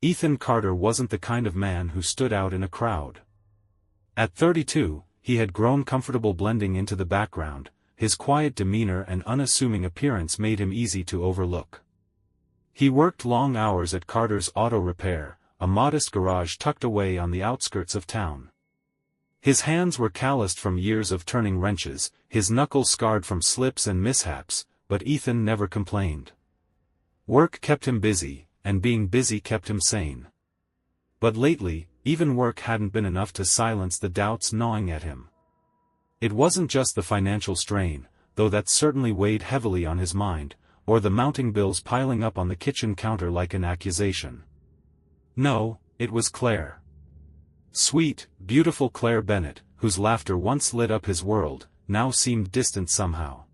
Ethan Carter wasn't the kind of man who stood out in a crowd. At 32, he had grown comfortable blending into the background. His quiet demeanor and unassuming appearance made him easy to overlook. He worked long hours at Carter's Auto Repair, a modest garage tucked away on the outskirts of town. His hands were calloused from years of turning wrenches, his knuckles scarred from slips and mishaps, but Ethan never complained. Work kept him busy, and being busy kept him sane. But lately, even work hadn't been enough to silence the doubts gnawing at him. It wasn't just the financial strain, though that certainly weighed heavily on his mind, or the mounting bills piling up on the kitchen counter like an accusation. No, it was Claire. Sweet, beautiful Claire Bennett, whose laughter once lit up his world, now seemed distant somehow.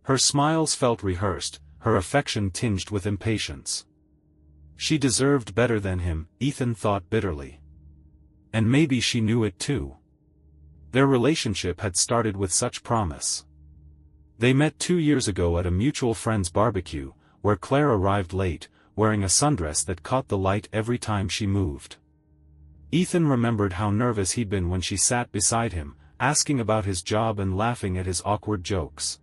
Her smiles felt rehearsed, her affection tinged with impatience. She deserved better than him, Ethan thought bitterly. And maybe she knew it too. Their relationship had started with such promise. They met 2 years ago at a mutual friend's barbecue, where Claire arrived late, wearing a sundress that caught the light every time she moved. Ethan remembered how nervous he'd been when she sat beside him, asking about his job and laughing at his awkward jokes.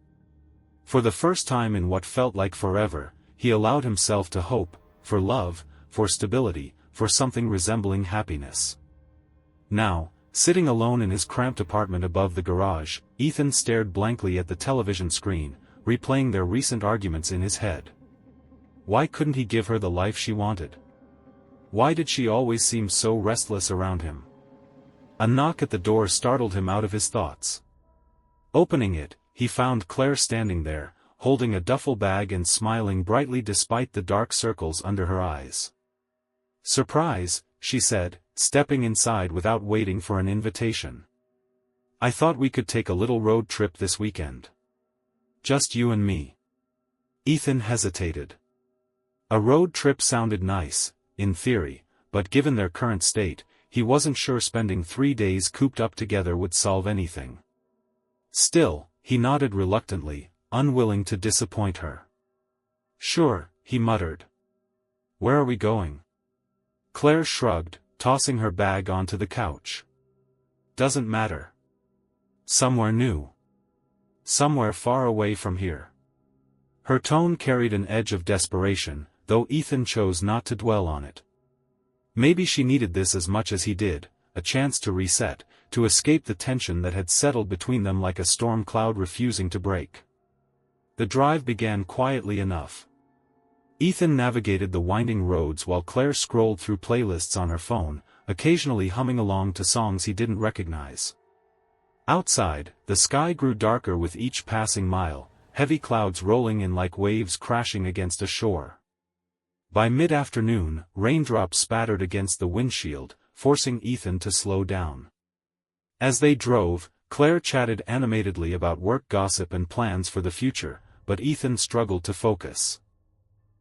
For the first time in what felt like forever, he allowed himself to hope, for love, for stability, for something resembling happiness. Now, sitting alone in his cramped apartment above the garage, Ethan stared blankly at the television screen, replaying their recent arguments in his head. Why couldn't he give her the life she wanted? Why did she always seem so restless around him? A knock at the door startled him out of his thoughts. Opening it, he found Claire standing there, holding a duffel bag and smiling brightly despite the dark circles under her eyes. "Surprise," she said, stepping inside without waiting for an invitation. "I thought we could take a little road trip this weekend. Just you and me." Ethan hesitated. A road trip sounded nice, in theory, but given their current state, he wasn't sure spending 3 days cooped up together would solve anything. Still, he nodded reluctantly, unwilling to disappoint her. "Sure," he muttered. "Where are we going?" Claire shrugged, tossing her bag onto the couch. "Doesn't matter. Somewhere new. Somewhere far away from here." Her tone carried an edge of desperation, though Ethan chose not to dwell on it. Maybe she needed this as much as he did, a chance to reset, to escape the tension that had settled between them like a storm cloud refusing to break. The drive began quietly enough. Ethan navigated the winding roads while Claire scrolled through playlists on her phone, occasionally humming along to songs he didn't recognize. Outside, the sky grew darker with each passing mile, heavy clouds rolling in like waves crashing against a shore. By mid-afternoon, raindrops spattered against the windshield, forcing Ethan to slow down. As they drove, Claire chatted animatedly about work gossip and plans for the future, but Ethan struggled to focus.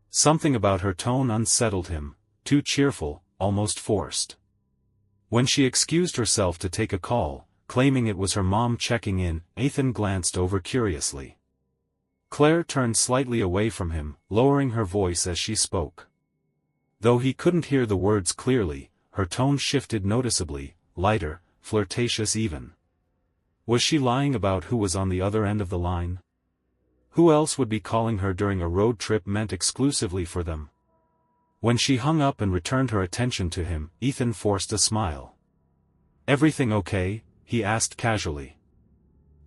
Something about her tone unsettled him, too cheerful, almost forced. When she excused herself to take a call, claiming it was her mom checking in, Ethan glanced over curiously. Claire turned slightly away from him, lowering her voice as she spoke. Though he couldn't hear the words clearly, her tone shifted noticeably, lighter, flirtatious even. Was she lying about who was on the other end of the line? Who else would be calling her during a road trip meant exclusively for them? When she hung up and returned her attention to him, Ethan forced a smile. "Everything okay?" he asked casually.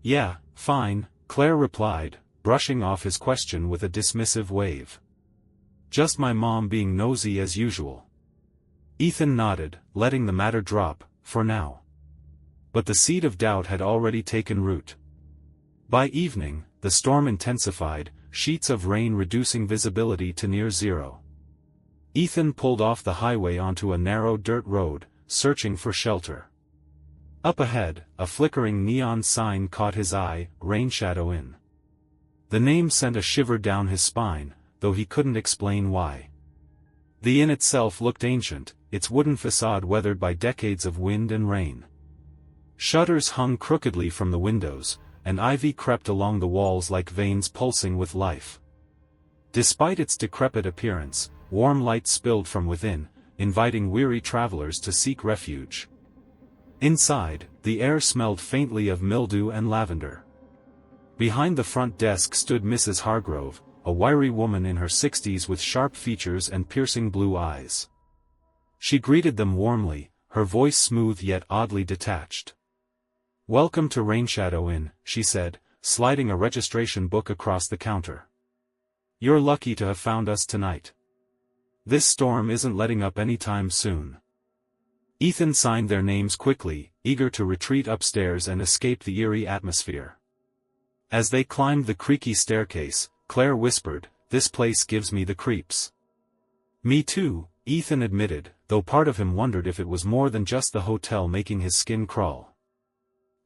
"Yeah, fine," Claire replied, brushing off his question with a dismissive wave. "Just my mom being nosy as usual." Ethan nodded, letting the matter drop, for now. But the seed of doubt had already taken root. By evening, the storm intensified, sheets of rain reducing visibility to near zero. Ethan pulled off the highway onto a narrow dirt road, searching for shelter. Up ahead, a flickering neon sign caught his eye, Rainshadow Inn. The name sent a shiver down his spine, though he couldn't explain why. The inn itself looked ancient, its wooden facade weathered by decades of wind and rain. Shutters hung crookedly from the windows, and ivy crept along the walls like veins pulsing with life. Despite its decrepit appearance, warm light spilled from within, inviting weary travelers to seek refuge. Inside, the air smelled faintly of mildew and lavender. Behind the front desk stood Mrs. Hargrove, a wiry woman in her 60s with sharp features and piercing blue eyes. She greeted them warmly, her voice smooth yet oddly detached. "Welcome to Rainshadow Inn," she said, sliding a registration book across the counter. "You're lucky to have found us tonight. This storm isn't letting up anytime soon." Ethan signed their names quickly, eager to retreat upstairs and escape the eerie atmosphere. As they climbed the creaky staircase, Claire whispered, "This place gives me the creeps." "Me too," Ethan admitted, though part of him wondered if it was more than just the hotel making his skin crawl.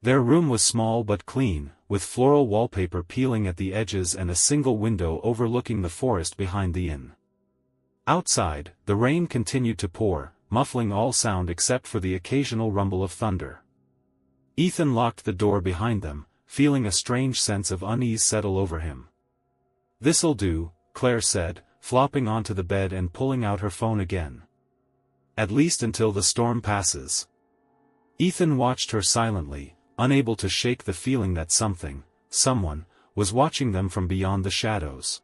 Their room was small but clean, with floral wallpaper peeling at the edges and a single window overlooking the forest behind the inn. Outside, the rain continued to pour, muffling all sound except for the occasional rumble of thunder. Ethan locked the door behind them, feeling a strange sense of unease settle over him. "This'll do," Claire said, flopping onto the bed and pulling out her phone again. "At least until the storm passes." Ethan watched her silently, unable to shake the feeling that someone, was watching them from beyond the shadows.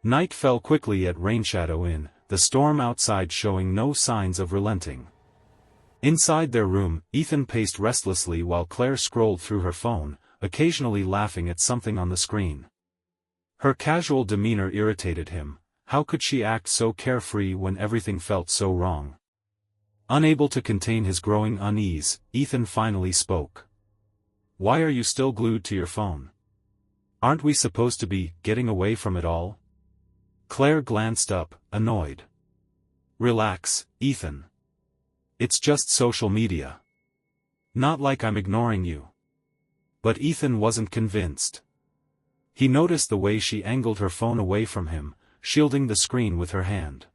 Night fell quickly at Rainshadow Inn, the storm outside showing no signs of relenting. Inside their room, Ethan paced restlessly while Claire scrolled through her phone, occasionally laughing at something on the screen. Her casual demeanor irritated him. How could she act so carefree when everything felt so wrong? Unable to contain his growing unease, Ethan finally spoke. "Why are you still glued to your phone? Aren't we supposed to be getting away from it all?" Claire glanced up, annoyed. "Relax, Ethan. It's just social media. Not like I'm ignoring you." But Ethan wasn't convinced. He noticed the way she angled her phone away from him, shielding the screen with her hand.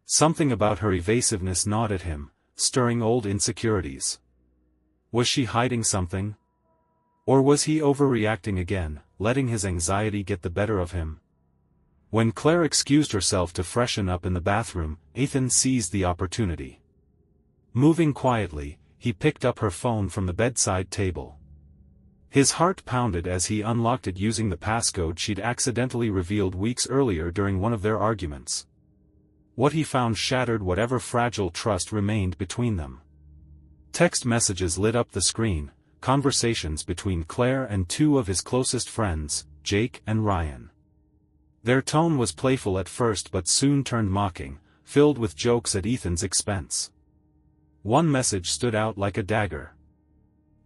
Something about her evasiveness gnawed at him, stirring old insecurities. Was she hiding something? Or was he overreacting again, letting his anxiety get the better of him? When Claire excused herself to freshen up in the bathroom, Ethan seized the opportunity. Moving quietly, he picked up her phone from the bedside table. His heart pounded as he unlocked it using the passcode she'd accidentally revealed weeks earlier during one of their arguments. What he found shattered whatever fragile trust remained between them. Text messages lit up the screen, conversations between Claire and two of his closest friends, Jake and Ryan. Their tone was playful at first but soon turned mocking, filled with jokes at Ethan's expense. One message stood out like a dagger.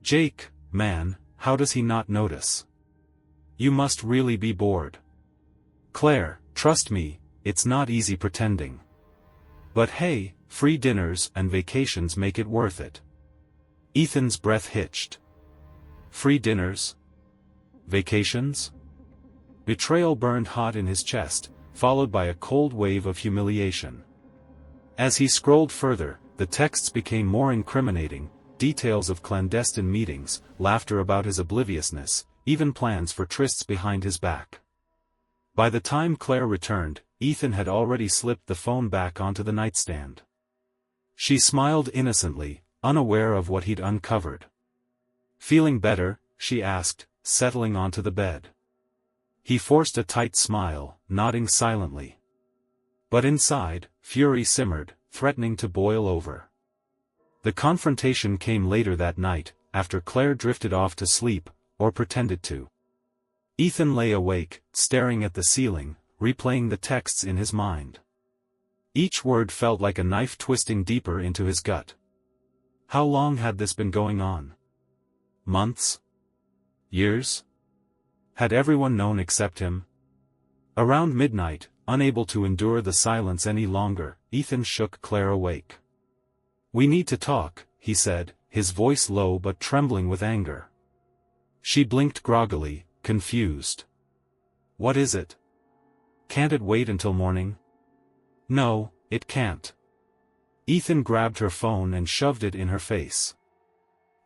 "Jake, man, how does he not notice? You must really be bored. Claire, trust me, it's not easy pretending. But hey, free dinners and vacations make it worth it." Ethan's breath hitched. Free dinners? Vacations? Betrayal burned hot in his chest, followed by a cold wave of humiliation. As he scrolled further, the texts became more incriminating, details of clandestine meetings, laughter about his obliviousness, even plans for trysts behind his back. By the time Claire returned, Ethan had already slipped the phone back onto the nightstand. She smiled innocently, unaware of what he'd uncovered. "Feeling better?" she asked, settling onto the bed. He forced a tight smile, nodding silently. But inside, fury simmered, threatening to boil over. The confrontation came later that night, after Claire drifted off to sleep, or pretended to. Ethan lay awake, staring at the ceiling, replaying the texts in his mind. Each word felt like a knife twisting deeper into his gut. How long had this been going on? Months? Years? Had everyone known except him? Around midnight, unable to endure the silence any longer, Ethan shook Claire awake. "We need to talk," he said, his voice low but trembling with anger. She blinked groggily, confused. "What is it? Can't it wait until morning?" "No, it can't." Ethan grabbed her phone and shoved it in her face.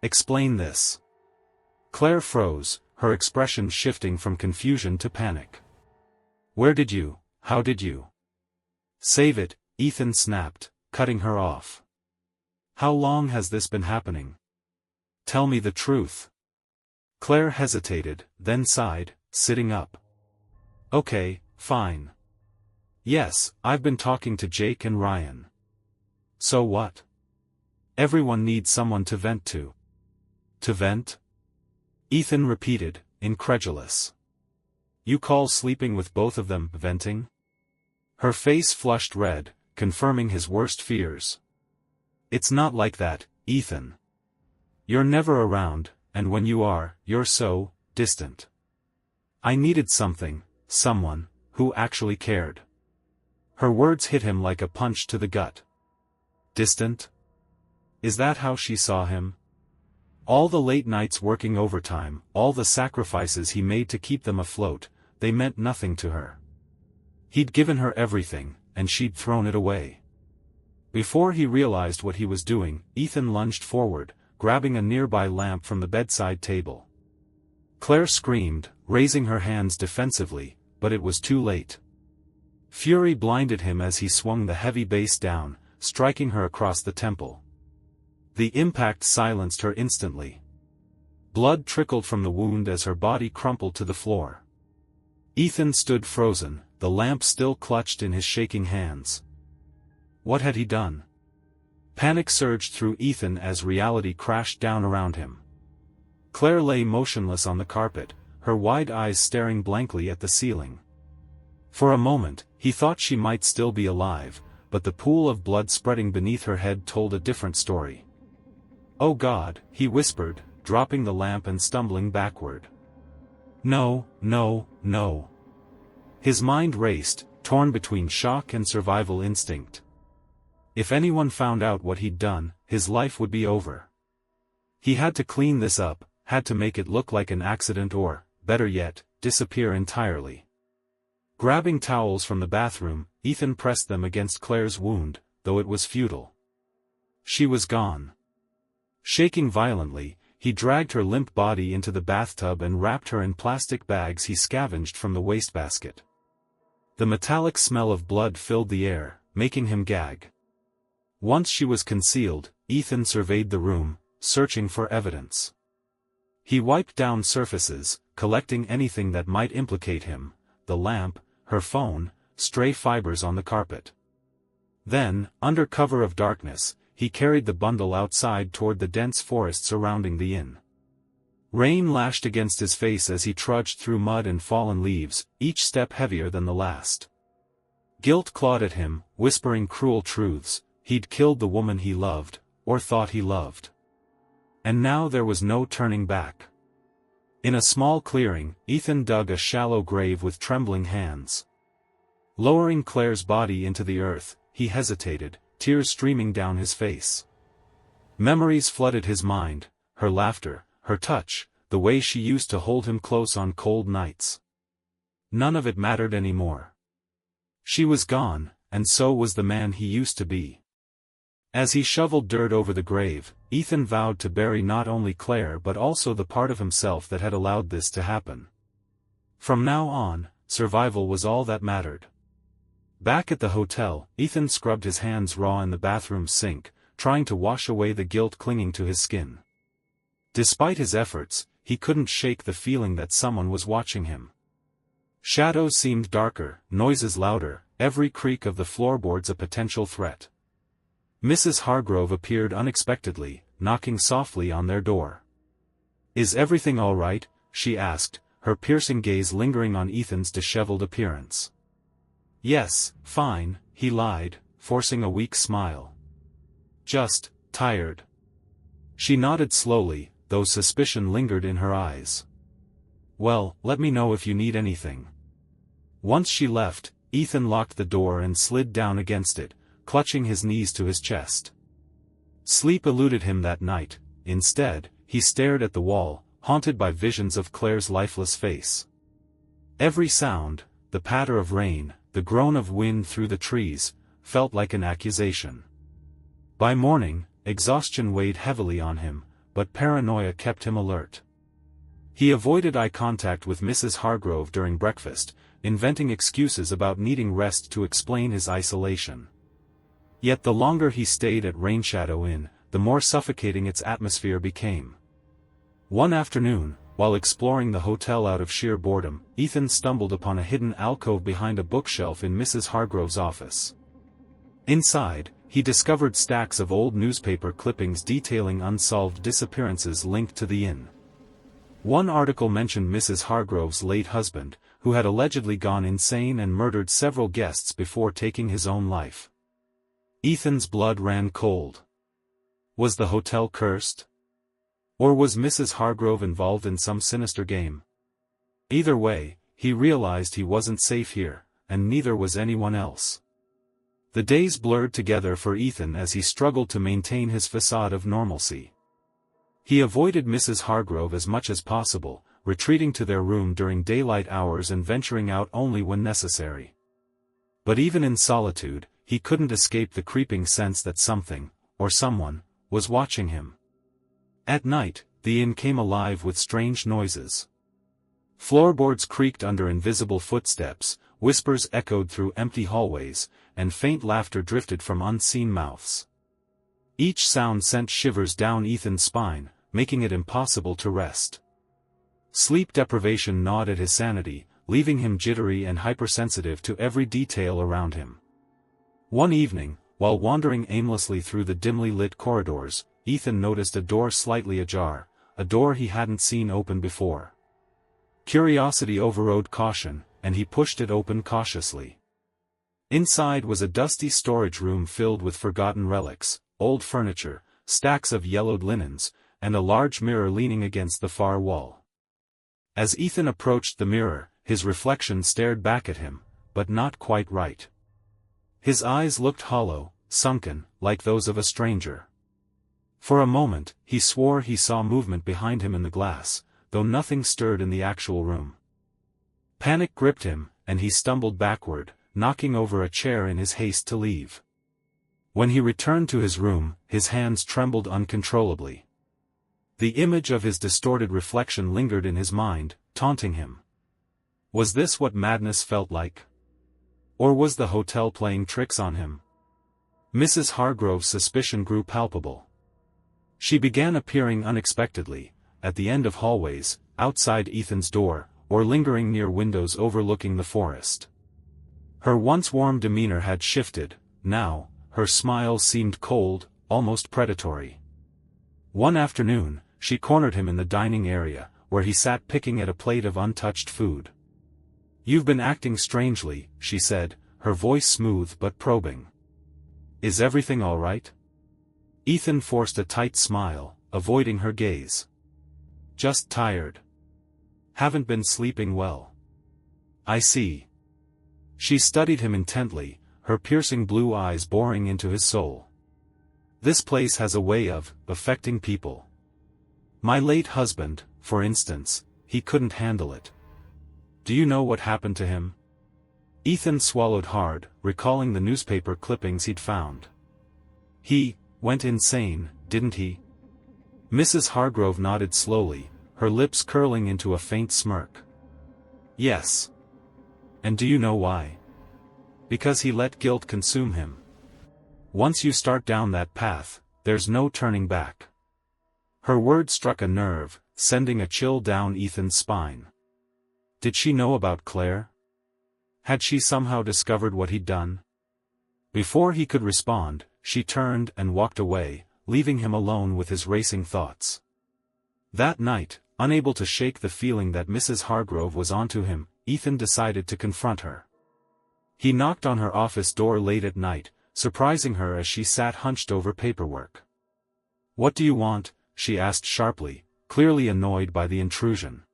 "Explain this." Claire froze, her expression shifting from confusion to panic. How did you? Save it," Ethan snapped, cutting her off. How long has this been happening? Tell me the truth. Claire hesitated, then sighed, sitting up. Okay, fine. Yes, I've been talking to Jake and Ryan. So what? Everyone needs someone to vent to. To vent? Ethan repeated, incredulous. You call sleeping with both of them venting? Her face flushed red, confirming his worst fears. It's not like that, Ethan. You're never around, and when you are, you're so distant. I needed someone, who actually cared. Her words hit him like a punch to the gut. Distant? Is that how she saw him? All the late nights working overtime, all the sacrifices he made to keep them afloat, they meant nothing to her. He'd given her everything, and she'd thrown it away. Before he realized what he was doing, Ethan lunged forward, grabbing a nearby lamp from the bedside table. Claire screamed, raising her hands defensively, but it was too late. Fury blinded him as he swung the heavy base down, striking her across the temple. The impact silenced her instantly. Blood trickled from the wound as her body crumpled to the floor. Ethan stood frozen, the lamp still clutched in his shaking hands. What had he done? Panic surged through Ethan as reality crashed down around him. Claire lay motionless on the carpet, her wide eyes staring blankly at the ceiling. For a moment, he thought she might still be alive, but the pool of blood spreading beneath her head told a different story. Oh God, he whispered, dropping the lamp and stumbling backward. No, no, no. His mind raced, torn between shock and survival instinct. If anyone found out what he'd done, his life would be over. He had to clean this up, had to make it look like an accident or, better yet, disappear entirely. Grabbing towels from the bathroom, Ethan pressed them against Claire's wound, though it was futile. She was gone. Shaking violently, he dragged her limp body into the bathtub and wrapped her in plastic bags he scavenged from the wastebasket. The metallic smell of blood filled the air, making him gag. Once she was concealed, Ethan surveyed the room, searching for evidence. He wiped down surfaces, collecting anything that might implicate him, the lamp, her phone, stray fibers on the carpet. Then, under cover of darkness, he carried the bundle outside toward the dense forest surrounding the inn. Rain lashed against his face as he trudged through mud and fallen leaves, each step heavier than the last. Guilt clawed at him, whispering cruel truths. He'd killed the woman he loved, or thought he loved. And now there was no turning back. In a small clearing, Ethan dug a shallow grave with trembling hands. Lowering Claire's body into the earth, he hesitated, tears streaming down his face. Memories flooded his mind, her laughter, her touch, the way she used to hold him close on cold nights. None of it mattered anymore. She was gone, and so was the man he used to be. As he shoveled dirt over the grave, Ethan vowed to bury not only Claire but also the part of himself that had allowed this to happen. From now on, survival was all that mattered. Back at the hotel, Ethan scrubbed his hands raw in the bathroom sink, trying to wash away the guilt clinging to his skin. Despite his efforts, he couldn't shake the feeling that someone was watching him. Shadows seemed darker, noises louder, every creak of the floorboards a potential threat. Mrs. Hargrove appeared unexpectedly, knocking softly on their door. "Is everything all right?" she asked, her piercing gaze lingering on Ethan's disheveled appearance. "Yes, fine," he lied, forcing a weak smile. "Just tired." She nodded slowly, though suspicion lingered in her eyes. "Well, let me know if you need anything." Once she left, Ethan locked the door and slid down against it, clutching his knees to his chest. Sleep eluded him that night. Instead, he stared at the wall, haunted by visions of Claire's lifeless face. Every sound, the patter of rain, the groan of wind through the trees, felt like an accusation. By morning, exhaustion weighed heavily on him, but paranoia kept him alert. He avoided eye contact with Mrs. Hargrove during breakfast, inventing excuses about needing rest to explain his isolation. Yet the longer he stayed at Rainshadow Inn, the more suffocating its atmosphere became. One afternoon, while exploring the hotel out of sheer boredom, Ethan stumbled upon a hidden alcove behind a bookshelf in Mrs. Hargrove's office. Inside, he discovered stacks of old newspaper clippings detailing unsolved disappearances linked to the inn. One article mentioned Mrs. Hargrove's late husband, who had allegedly gone insane and murdered several guests before taking his own life. Ethan's blood ran cold. Was the hotel cursed? Or was Mrs. Hargrove involved in some sinister game? Either way, he realized he wasn't safe here, and neither was anyone else. The days blurred together for Ethan as he struggled to maintain his facade of normalcy. He avoided Mrs. Hargrove as much as possible, retreating to their room during daylight hours and venturing out only when necessary. But even in solitude, he couldn't escape the creeping sense that something, or someone, was watching him. At night, the inn came alive with strange noises. Floorboards creaked under invisible footsteps, whispers echoed through empty hallways, and faint laughter drifted from unseen mouths. Each sound sent shivers down Ethan's spine, making it impossible to rest. Sleep deprivation gnawed at his sanity, leaving him jittery and hypersensitive to every detail around him. One evening, while wandering aimlessly through the dimly lit corridors, Ethan noticed a door slightly ajar, a door he hadn't seen open before. Curiosity overrode caution, and he pushed it open cautiously. Inside was a dusty storage room filled with forgotten relics, old furniture, stacks of yellowed linens, and a large mirror leaning against the far wall. As Ethan approached the mirror, his reflection stared back at him, but not quite right. His eyes looked hollow, sunken, like those of a stranger. For a moment, he swore he saw movement behind him in the glass, though nothing stirred in the actual room. Panic gripped him, and he stumbled backward, knocking over a chair in his haste to leave. When he returned to his room, his hands trembled uncontrollably. The image of his distorted reflection lingered in his mind, taunting him. Was this what madness felt like? Or was the hotel playing tricks on him? Mrs. Hargrove's suspicion grew palpable. She began appearing unexpectedly, at the end of hallways, outside Ethan's door, or lingering near windows overlooking the forest. Her once warm demeanor had shifted. Now, her smile seemed cold, almost predatory. One afternoon, she cornered him in the dining area, where he sat picking at a plate of untouched food. "You've been acting strangely," she said, her voice smooth but probing. "Is everything all right?" Ethan forced a tight smile, avoiding her gaze. "Just tired. Haven't been sleeping well." "I see." She studied him intently, her piercing blue eyes boring into his soul. "This place has a way of affecting people. My late husband, for instance, he couldn't handle it. Do you know what happened to him?" Ethan swallowed hard, recalling the newspaper clippings he'd found. "He went insane, didn't he?" Mrs. Hargrove nodded slowly, her lips curling into a faint smirk. "Yes. And do you know why? Because he let guilt consume him. Once you start down that path, there's no turning back." Her words struck a nerve, sending a chill down Ethan's spine. Did she know about Claire? Had she somehow discovered what he'd done? Before he could respond, she turned and walked away, leaving him alone with his racing thoughts. That night, unable to shake the feeling that Mrs. Hargrove was onto him, Ethan decided to confront her. He knocked on her office door late at night, surprising her as she sat hunched over paperwork. "What do you want?" she asked sharply, clearly annoyed by the intrusion.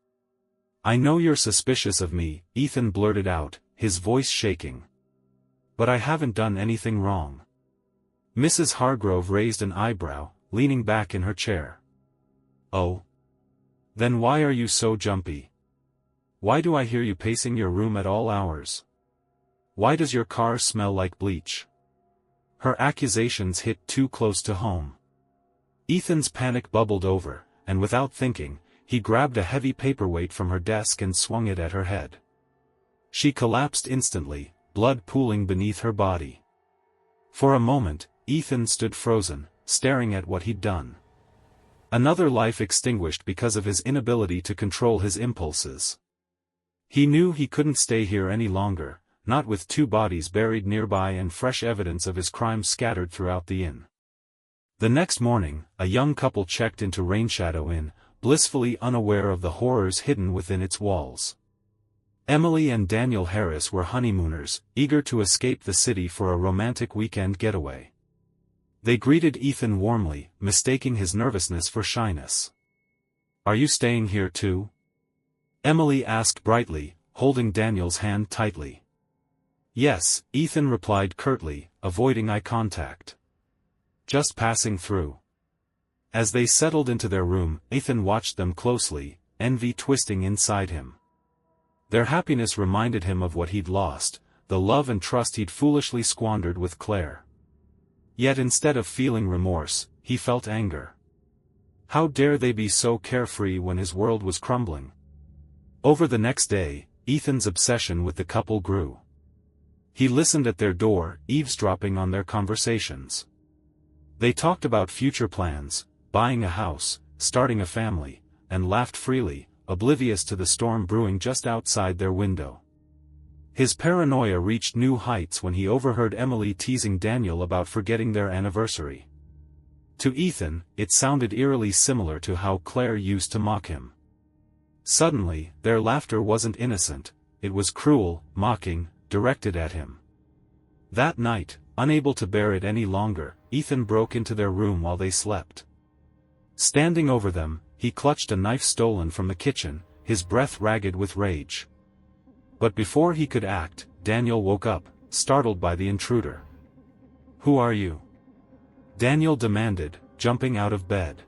"I know you're suspicious of me," Ethan blurted out, his voice shaking. "But I haven't done anything wrong." Mrs. Hargrove raised an eyebrow, leaning back in her chair. "Oh? Then why are you so jumpy? Why do I hear you pacing your room at all hours? Why does your car smell like bleach?" Her accusations hit too close to home. Ethan's panic bubbled over, and without thinking, he grabbed a heavy paperweight from her desk and swung it at her head. She collapsed instantly, blood pooling beneath her body. For a moment, Ethan stood frozen, staring at what he'd done. Another life extinguished because of his inability to control his impulses. He knew he couldn't stay here any longer, not with 2 bodies buried nearby and fresh evidence of his crimes scattered throughout the inn. The next morning, a young couple checked into Rainshadow Inn, blissfully unaware of the horrors hidden within its walls. Emily and Daniel Harris were honeymooners, eager to escape the city for a romantic weekend getaway. They greeted Ethan warmly, mistaking his nervousness for shyness. "Are you staying here too?" Emily asked brightly, holding Daniel's hand tightly. "Yes," Ethan replied curtly, avoiding eye contact. "Just passing through." As they settled into their room, Ethan watched them closely, envy twisting inside him. Their happiness reminded him of what he'd lost, the love and trust he'd foolishly squandered with Claire. Yet instead of feeling remorse, he felt anger. How dare they be so carefree when his world was crumbling? Over the next day, Ethan's obsession with the couple grew. He listened at their door, eavesdropping on their conversations. They talked about future plans, buying a house, starting a family, and laughed freely, oblivious to the storm brewing just outside their window. His paranoia reached new heights when he overheard Emily teasing Daniel about forgetting their anniversary. To Ethan, it sounded eerily similar to how Claire used to mock him. Suddenly, their laughter wasn't innocent, it was cruel, mocking, directed at him. That night, unable to bear it any longer, Ethan broke into their room while they slept. Standing over them, he clutched a knife stolen from the kitchen, his breath ragged with rage. But before he could act, Daniel woke up, startled by the intruder. "Who are you?" Daniel demanded, jumping out of bed.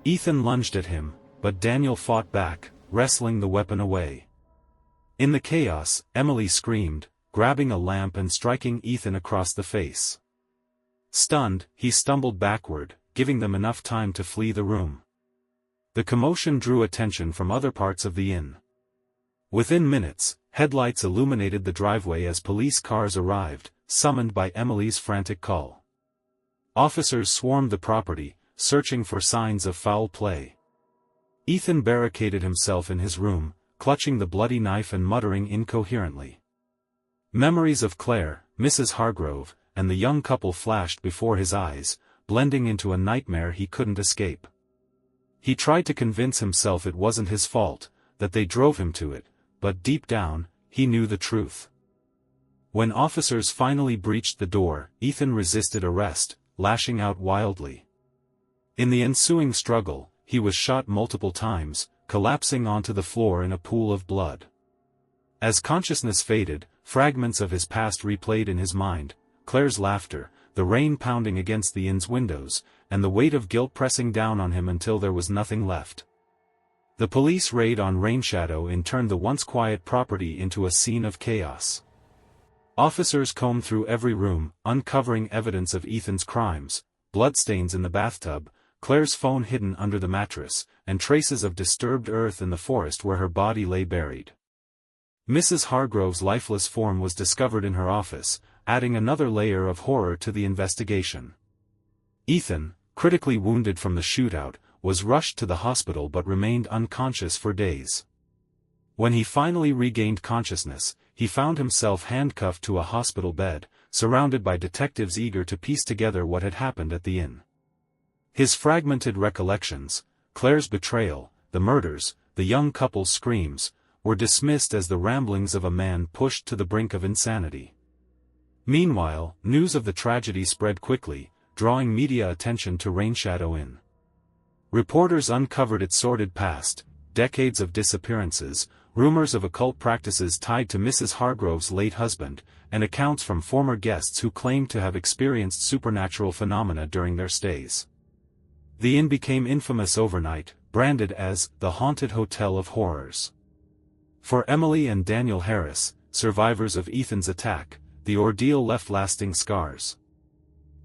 Ethan lunged at him, but Daniel fought back, wrestling the weapon away. In the chaos, Emily screamed, grabbing a lamp and striking Ethan across the face. Stunned, he stumbled backward, giving them enough time to flee the room. The commotion drew attention from other parts of the inn. Within minutes, headlights illuminated the driveway as police cars arrived, summoned by Emily's frantic call. Officers swarmed the property, searching for signs of foul play. Ethan barricaded himself in his room, clutching the bloody knife and muttering incoherently. Memories of Claire, Mrs. Hargrove, and the young couple flashed before his eyes, blending into a nightmare he couldn't escape. He tried to convince himself it wasn't his fault, that they drove him to it, but deep down, he knew the truth. When officers finally breached the door, Ethan resisted arrest, lashing out wildly. In the ensuing struggle, he was shot multiple times, collapsing onto the floor in a pool of blood. As consciousness faded, fragments of his past replayed in his mind, Claire's laughter, the rain pounding against the inn's windows, and the weight of guilt pressing down on him until there was nothing left. The police raid on Rainshadow Inn turned the once quiet property into a scene of chaos. Officers combed through every room, uncovering evidence of Ethan's crimes, bloodstains in the bathtub, Claire's phone hidden under the mattress, and traces of disturbed earth in the forest where her body lay buried. Mrs. Hargrove's lifeless form was discovered in her office, adding another layer of horror to the investigation. Ethan, critically wounded from the shootout, was rushed to the hospital but remained unconscious for days. When he finally regained consciousness, he found himself handcuffed to a hospital bed, surrounded by detectives eager to piece together what had happened at the inn. His fragmented recollections, Claire's betrayal, the murders, the young couple's screams, were dismissed as the ramblings of a man pushed to the brink of insanity. Meanwhile, news of the tragedy spread quickly, drawing media attention to Rainshadow Inn. Reporters uncovered its sordid past, decades of disappearances, rumors of occult practices tied to Mrs. Hargrove's late husband, and accounts from former guests who claimed to have experienced supernatural phenomena during their stays. The inn became infamous overnight, branded as the Haunted Hotel of Horrors. For Emily and Daniel Harris, survivors of Ethan's attack, the ordeal left lasting scars.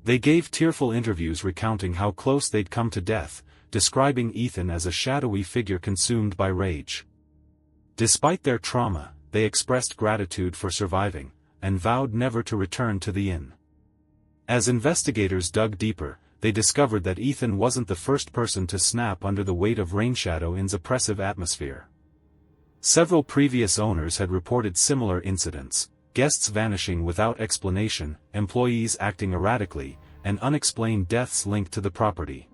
They gave tearful interviews recounting how close they'd come to death, describing Ethan as a shadowy figure consumed by rage. Despite their trauma, they expressed gratitude for surviving, and vowed never to return to the inn. As investigators dug deeper, they discovered that Ethan wasn't the first person to snap under the weight of Rainshadow Inn's oppressive atmosphere. Several previous owners had reported similar incidents, guests vanishing without explanation, employees acting erratically, and unexplained deaths linked to the property.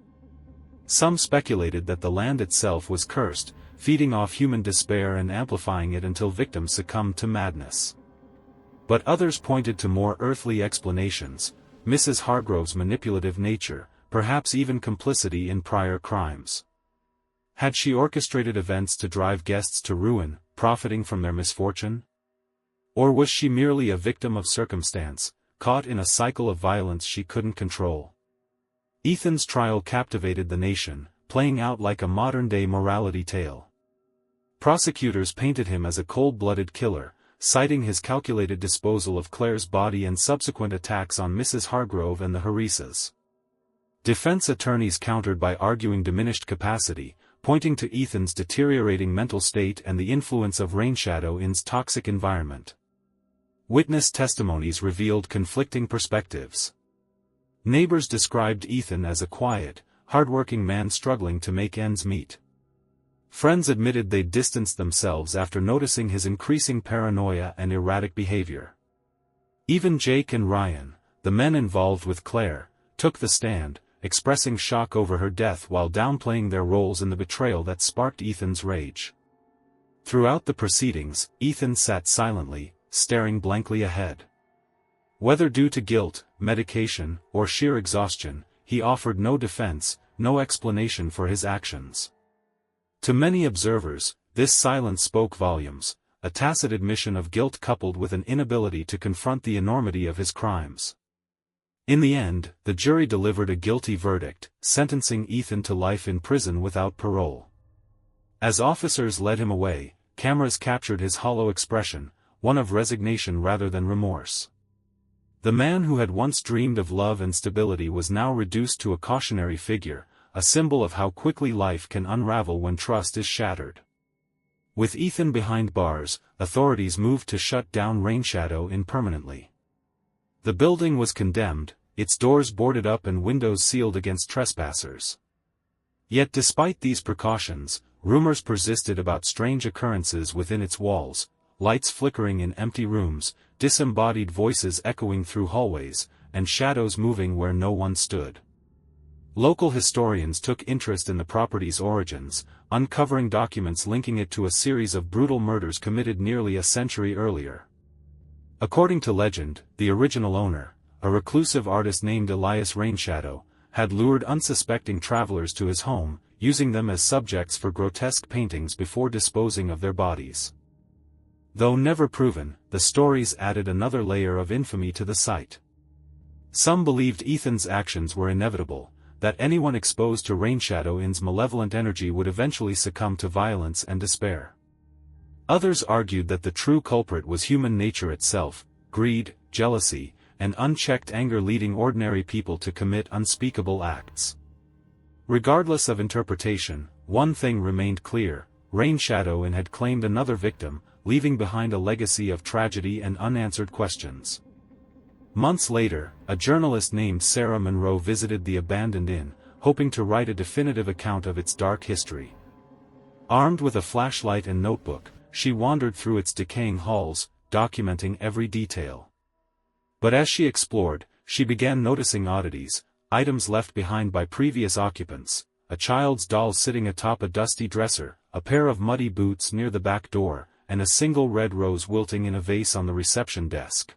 Some speculated that the land itself was cursed, feeding off human despair and amplifying it until victims succumbed to madness. But others pointed to more earthly explanations: Mrs. Hargrove's manipulative nature, perhaps even complicity in prior crimes. Had she orchestrated events to drive guests to ruin, profiting from their misfortune? Or was she merely a victim of circumstance, caught in a cycle of violence she couldn't control? Ethan's trial captivated the nation, playing out like a modern-day morality tale. Prosecutors painted him as a cold-blooded killer, citing his calculated disposal of Claire's body and subsequent attacks on Mrs. Hargrove and the Harrisas. Defense attorneys countered by arguing diminished capacity, pointing to Ethan's deteriorating mental state and the influence of Rainshadow Inn's toxic environment. Witness testimonies revealed conflicting perspectives. Neighbors described Ethan as a quiet, hardworking man struggling to make ends meet. Friends admitted they'd distanced themselves after noticing his increasing paranoia and erratic behavior. Even Jake and Ryan, the men involved with Claire, took the stand, expressing shock over her death while downplaying their roles in the betrayal that sparked Ethan's rage. Throughout the proceedings, Ethan sat silently, staring blankly ahead. Whether due to guilt, medication, or sheer exhaustion, he offered no defense, no explanation for his actions. To many observers, this silence spoke volumes, a tacit admission of guilt coupled with an inability to confront the enormity of his crimes. In the end, the jury delivered a guilty verdict, sentencing Ethan to life in prison without parole. As officers led him away, cameras captured his hollow expression, one of resignation rather than remorse. The man who had once dreamed of love and stability was now reduced to a cautionary figure, a symbol of how quickly life can unravel when trust is shattered. With Ethan behind bars, authorities moved to shut down Rainshadow Inn permanently. The building was condemned, its doors boarded up and windows sealed against trespassers. Yet despite these precautions, rumors persisted about strange occurrences within its walls, lights flickering in empty rooms, disembodied voices echoing through hallways, and shadows moving where no one stood. Local historians took interest in the property's origins, uncovering documents linking it to a series of brutal murders committed nearly a century earlier. According to legend, the original owner, a reclusive artist named Elias Rainshadow, had lured unsuspecting travelers to his home, using them as subjects for grotesque paintings before disposing of their bodies. Though never proven, the stories added another layer of infamy to the site. Some believed Ethan's actions were inevitable, that anyone exposed to Rainshadow Inn's malevolent energy would eventually succumb to violence and despair. Others argued that the true culprit was human nature itself, greed, jealousy, and unchecked anger leading ordinary people to commit unspeakable acts. Regardless of interpretation, one thing remained clear: Rainshadow Inn had claimed another victim, leaving behind a legacy of tragedy and unanswered questions. Months later, a journalist named Sarah Monroe visited the abandoned inn, hoping to write a definitive account of its dark history. Armed with a flashlight and notebook, she wandered through its decaying halls, documenting every detail. But as she explored, she began noticing oddities, items left behind by previous occupants: a child's doll sitting atop a dusty dresser, a pair of muddy boots near the back door, and a single red rose wilting in a vase on the reception desk.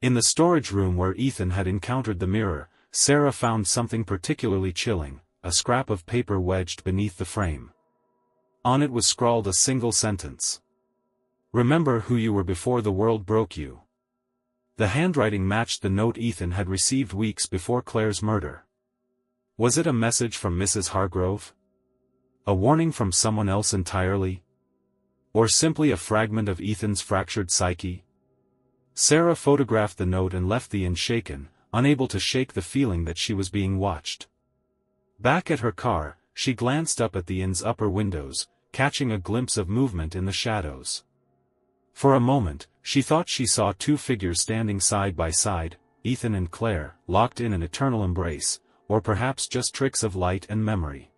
In the storage room where Ethan had encountered the mirror, Sarah found something particularly chilling: a scrap of paper wedged beneath the frame. On it was scrawled a single sentence: "Remember who you were before the world broke you." The handwriting matched the note Ethan had received weeks before Claire's murder. Was it a message from Mrs. Hargrove? A warning from someone else entirely? Or simply a fragment of Ethan's fractured psyche? Sarah photographed the note and left the inn shaken, unable to shake the feeling that she was being watched. Back at her car, she glanced up at the inn's upper windows, catching a glimpse of movement in the shadows. For a moment, she thought she saw two figures standing side by side, Ethan and Claire, locked in an eternal embrace, or perhaps just tricks of light and memory.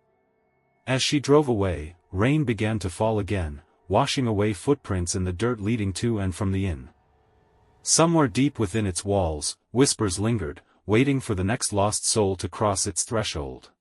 As she drove away, rain began to fall again, washing away footprints in the dirt leading to and from the inn. Somewhere deep within its walls, whispers lingered, waiting for the next lost soul to cross its threshold.